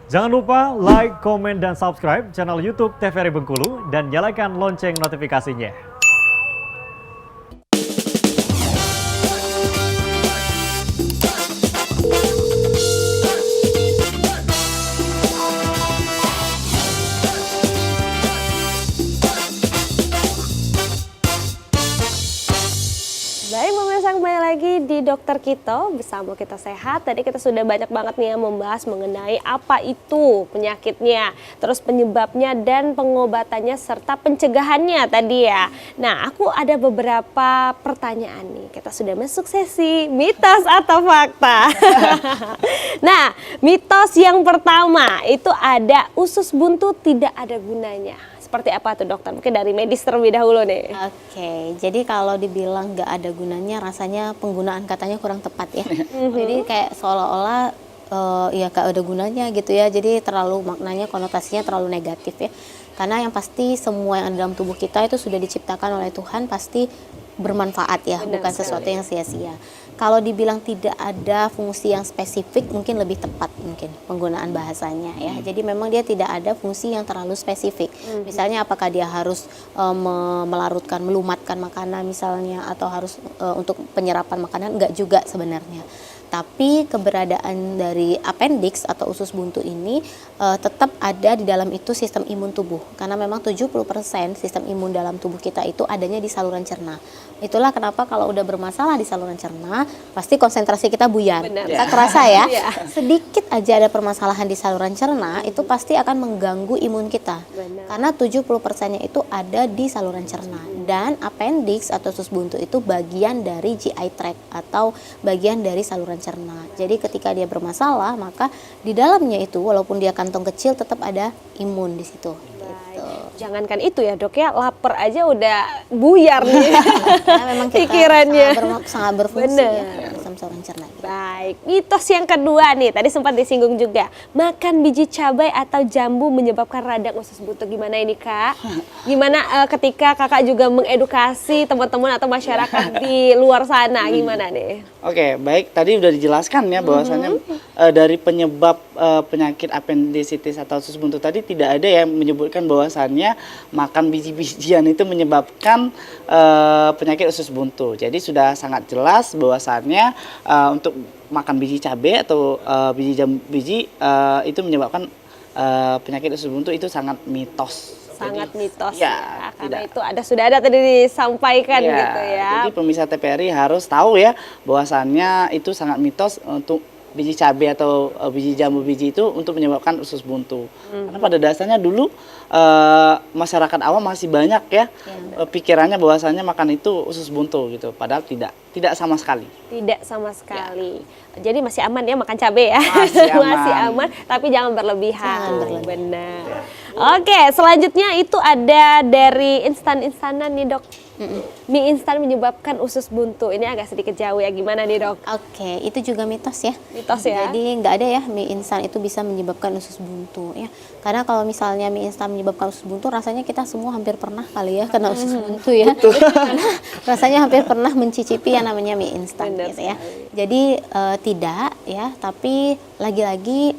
Jangan lupa like, komen, dan subscribe channel YouTube TVRI Bengkulu dan nyalakan lonceng notifikasinya. Baik pemirsa, kembali lagi di Dokter Kito bersama Kita Sehat. Tadi kita sudah banyak banget nih yang membahas mengenai apa itu penyakitnya, terus penyebabnya dan pengobatannya serta pencegahannya tadi ya. Nah, aku ada beberapa pertanyaan nih. Kita sudah masuk sesi mitos atau fakta. Nah, mitos yang pertama itu ada usus buntu tidak ada gunanya. Seperti apa tuh dokter? Mungkin dari medis terlebih dahulu nih. Oke, jadi kalau dibilang nggak ada gunanya, rasanya penggunaan katanya kurang tepat ya. Jadi kayak seolah-olah ya nggak ada gunanya gitu ya. Jadi terlalu maknanya konotasinya terlalu negatif ya. Karena yang pasti semua yang ada dalam tubuh kita itu sudah diciptakan oleh Tuhan pasti bermanfaat ya, Benar bukan sesuatu yang sia-sia. Kalau dibilang tidak ada fungsi yang spesifik mungkin lebih tepat mungkin penggunaan bahasanya ya. Jadi memang dia tidak ada fungsi yang terlalu spesifik. Misalnya apakah dia harus melarutkan, melumatkan makanan misalnya atau harus untuk penyerapan makanan, enggak juga sebenarnya. Tapi keberadaan dari appendix atau usus buntu ini tetap ada di dalam itu sistem imun tubuh. Karena memang 70% sistem imun dalam tubuh kita itu adanya di saluran cerna. Itulah kenapa kalau udah bermasalah di saluran cerna, pasti konsentrasi kita buyar. Benar. Kita kerasa ya, Iya. sedikit aja ada permasalahan di saluran cerna, itu pasti akan mengganggu imun kita. Benar. Karena 70%-nya itu ada di saluran cerna. Dan appendix atau usus buntu itu bagian dari GI tract atau bagian dari saluran cerna. Jadi ketika dia bermasalah, maka di dalamnya itu walaupun dia kantong kecil tetap ada imun di situ. Gitu. Jangankan itu ya dok ya, lapar aja udah buyar nih. Karena memang kita Pikirannya. sangat berfungsi Bener. ya sistem saluran cerna. Baik, mitos yang kedua nih, tadi sempat disinggung juga. Makan biji cabai atau jambu menyebabkan radang usus buntu. Gimana ini kak? Gimana ketika kakak juga mengedukasi teman-teman atau masyarakat di luar sana, gimana nih? Oke, baik. Tadi udah dijelaskan ya bahwasannya dari penyebab penyakit appendicitis atau usus buntu tadi tidak ada yang menyebutkan bahwasannya makan biji-bijian itu menyebabkan penyakit usus buntu. Jadi sudah sangat jelas bahwasannya untuk makan biji cabai atau biji itu menyebabkan penyakit usus buntu itu sangat mitos. Sangat Jadi, mitos ya, karena tidak. itu sudah ada tadi disampaikan Ya, gitu ya. Jadi pemirsa TVRI harus tahu ya bahwasannya itu sangat mitos untuk biji cabai atau biji jambu biji itu untuk menyebabkan usus buntu. Karena pada dasarnya dulu masyarakat awam masih banyak ya pikirannya bahwasannya makan itu usus buntu gitu. Padahal tidak sama sekali. Tidak sama sekali. Jadi masih aman ya makan cabai ya. Masih aman. Masih aman, tapi jangan berlebihan. Jangan berlebihan. Benar. Oke, selanjutnya itu ada dari instan-instanan nih dok. Mie instan menyebabkan usus buntu. Ini agak sedikit jauh ya. Gimana nih dok? Oke, itu juga mitos ya. Mitos ya? Jadi nggak ada ya mie instan itu bisa menyebabkan usus buntu ya. Karena kalau misalnya mie instan menyebabkan usus buntu, rasanya kita semua hampir pernah kali ya kena usus buntu ya. Karena rasanya hampir pernah mencicipi yang namanya mie instan Benar gitu ya. Jadi tidak ya, tapi lagi-lagi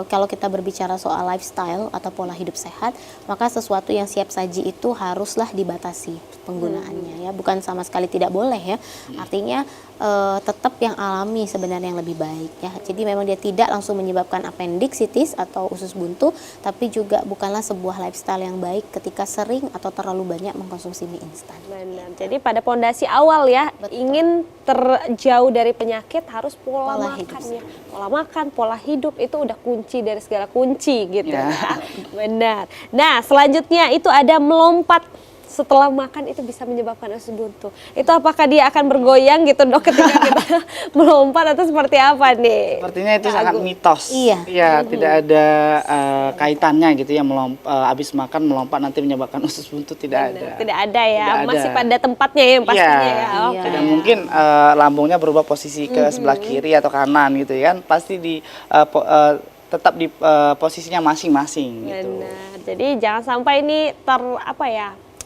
kalau kita berbicara soal lifestyle atau pola hidup sehat, maka sesuatu yang siap saji itu haruslah dibatasi penggunaannya ya, bukan sama sekali tidak boleh ya. Artinya tetap yang alami sebenarnya yang lebih baik ya. Jadi memang dia tidak langsung menyebabkan appendicitis atau usus buntu, tapi juga bukanlah sebuah lifestyle yang baik ketika sering atau terlalu banyak mengkonsumsi mie instan. Benar. Jadi pada pondasi awal ya, Betul. ingin terjauh dari penyakit harus pola Pola hidup makannya. Pola makan, pola hidup itu udah kunci dari segala kunci gitu Ya. ya. Benar. Nah, selanjutnya itu ada melompat setelah makan itu bisa menyebabkan usus buntu. Itu apakah dia akan bergoyang gitu dok ketika kita melompat atau seperti apa nih? Sepertinya itu Kak sangat Agung. mitos. Iya. Tidak ada kaitannya gitu ya habis makan melompat nanti menyebabkan usus buntu tidak Benar. ada. Tidak ada ya, Tidak ada. masih pada tempatnya ya pastinya ya. Iya. Oke. Tidak mungkin lambungnya berubah posisi ke sebelah kiri atau kanan gitu ya. Pasti tetap di posisinya masing-masing gitu. Benar. Jadi jangan sampai ini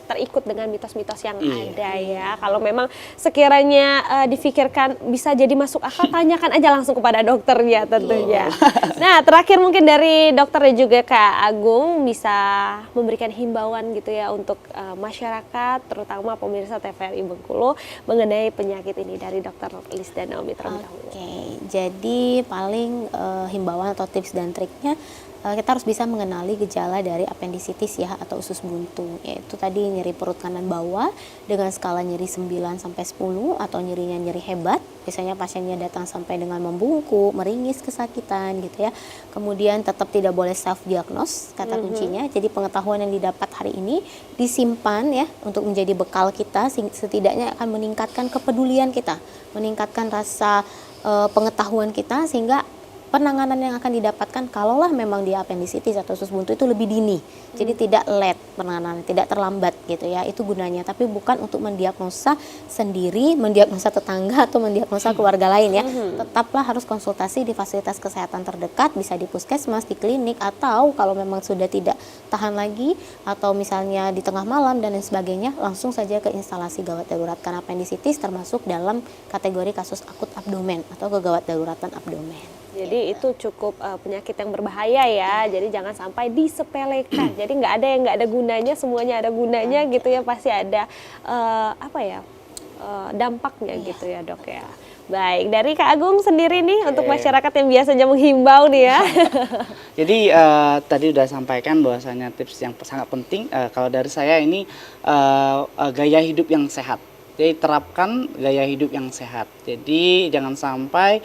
terikut dengan mitos-mitos yang ada ya. Kalau memang sekiranya difikirkan bisa jadi masuk akal, tanyakan aja langsung kepada dokternya tentunya. Nah, terakhir mungkin dari dokter dan juga Kak Agung bisa memberikan himbauan gitu ya untuk masyarakat, terutama pemirsa TVRI Bengkulu mengenai penyakit ini dari Dokter Lisda Naomi terlebih dahulu. Oke, jadi paling himbauan atau tips dan triknya kita harus bisa mengenali gejala dari appendicitis ya atau usus buntu, yaitu tadi nyeri perut kanan bawah dengan skala nyeri 9 sampai 10 atau nyerinya nyeri hebat. Biasanya pasiennya datang sampai dengan membungkuk, meringis, kesakitan gitu ya. Kemudian tetap tidak boleh self diagnose kata kuncinya. Jadi pengetahuan yang didapat hari ini disimpan ya untuk menjadi bekal kita, setidaknya akan meningkatkan kepedulian kita, meningkatkan rasa pengetahuan kita sehingga penanganan yang akan didapatkan kalaulah memang dia appendicitis atau usus buntu itu lebih dini. Jadi tidak late penanganan, tidak terlambat gitu ya. Itu gunanya, tapi bukan untuk mendiagnosa sendiri, mendiagnosa tetangga atau mendiagnosa keluarga lain ya. Tetaplah harus konsultasi di fasilitas kesehatan terdekat, bisa di puskesmas, di klinik, atau kalau memang sudah tidak tahan lagi atau misalnya di tengah malam dan lain sebagainya, langsung saja ke instalasi gawat darurat karena appendicitis termasuk dalam kategori kasus akut abdomen atau kegawat daruratan abdomen. Jadi itu cukup penyakit yang berbahaya ya. Jadi jangan sampai disepelekan. Jadi nggak ada yang nggak ada gunanya, semuanya ada gunanya gitu ya. Pasti ada dampaknya gitu ya dok ya. Baik, dari Kak Agung sendiri nih untuk masyarakat yang biasanya menghimbau nih ya. Jadi tadi udah sampaikan bahwasanya tips yang sangat penting kalau dari saya ini gaya hidup yang sehat. Jadi terapkan gaya hidup yang sehat. Jadi jangan sampai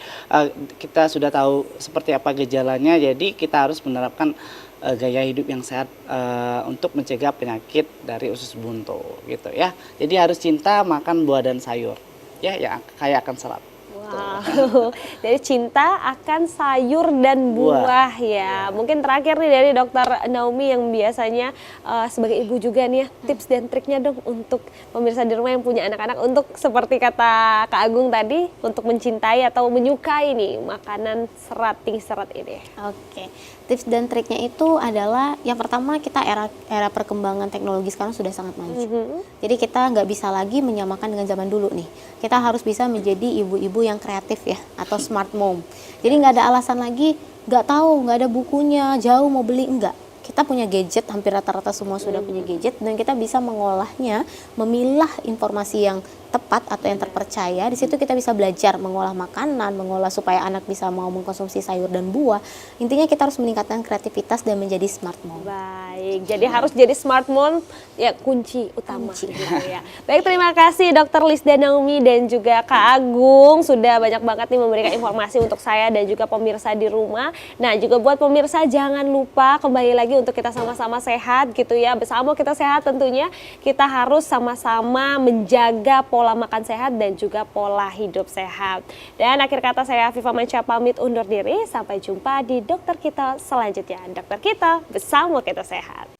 kita sudah tahu seperti apa gejalanya, jadi kita harus menerapkan gaya hidup yang sehat untuk mencegah penyakit dari usus buntu gitu ya. Jadi harus cinta makan buah dan sayur ya yang kaya akan serat. Wow, jadi cinta akan sayur dan buah ya. Mungkin terakhir nih dari Dokter Naomi yang biasanya sebagai ibu juga nih ya, tips dan triknya dong untuk pemirsa di rumah yang punya anak-anak untuk seperti kata Kak Agung tadi, untuk mencintai atau menyukai nih makanan serat, tinggi serat ini. Oke, tips dan triknya itu adalah yang pertama, kita era perkembangan teknologi sekarang sudah sangat maju. Jadi kita nggak bisa lagi menyamakan dengan zaman dulu nih. Kita harus bisa menjadi ibu-ibu yang kreatif ya, atau smart mom. Jadi nggak ada alasan lagi, nggak tahu, nggak ada bukunya, jauh mau beli, enggak. Kita punya gadget, hampir rata-rata semua sudah punya gadget, dan kita bisa mengolahnya, memilah informasi yang tepat atau yang terpercaya. Di situ kita bisa belajar mengolah makanan, mengolah supaya anak bisa mau mengkonsumsi sayur dan buah. Intinya kita harus meningkatkan kreativitas dan menjadi smart mom. Baik, jadi harus jadi smart mom ya, kunci utama gitu ya. Baik, terima kasih Dokter Lisda Naomi dan juga Kak Agung sudah banyak banget nih memberikan informasi untuk saya dan juga pemirsa di rumah. Nah, juga buat pemirsa jangan lupa kembali lagi untuk kita sama-sama sehat gitu ya. Bersama kita sehat tentunya kita harus sama-sama menjaga pola makan sehat dan juga pola hidup sehat. Dan akhir kata saya Viva Mansyah pamit undur diri. Sampai jumpa di Dokter Kita selanjutnya. Dokter Kita bersama kita sehat.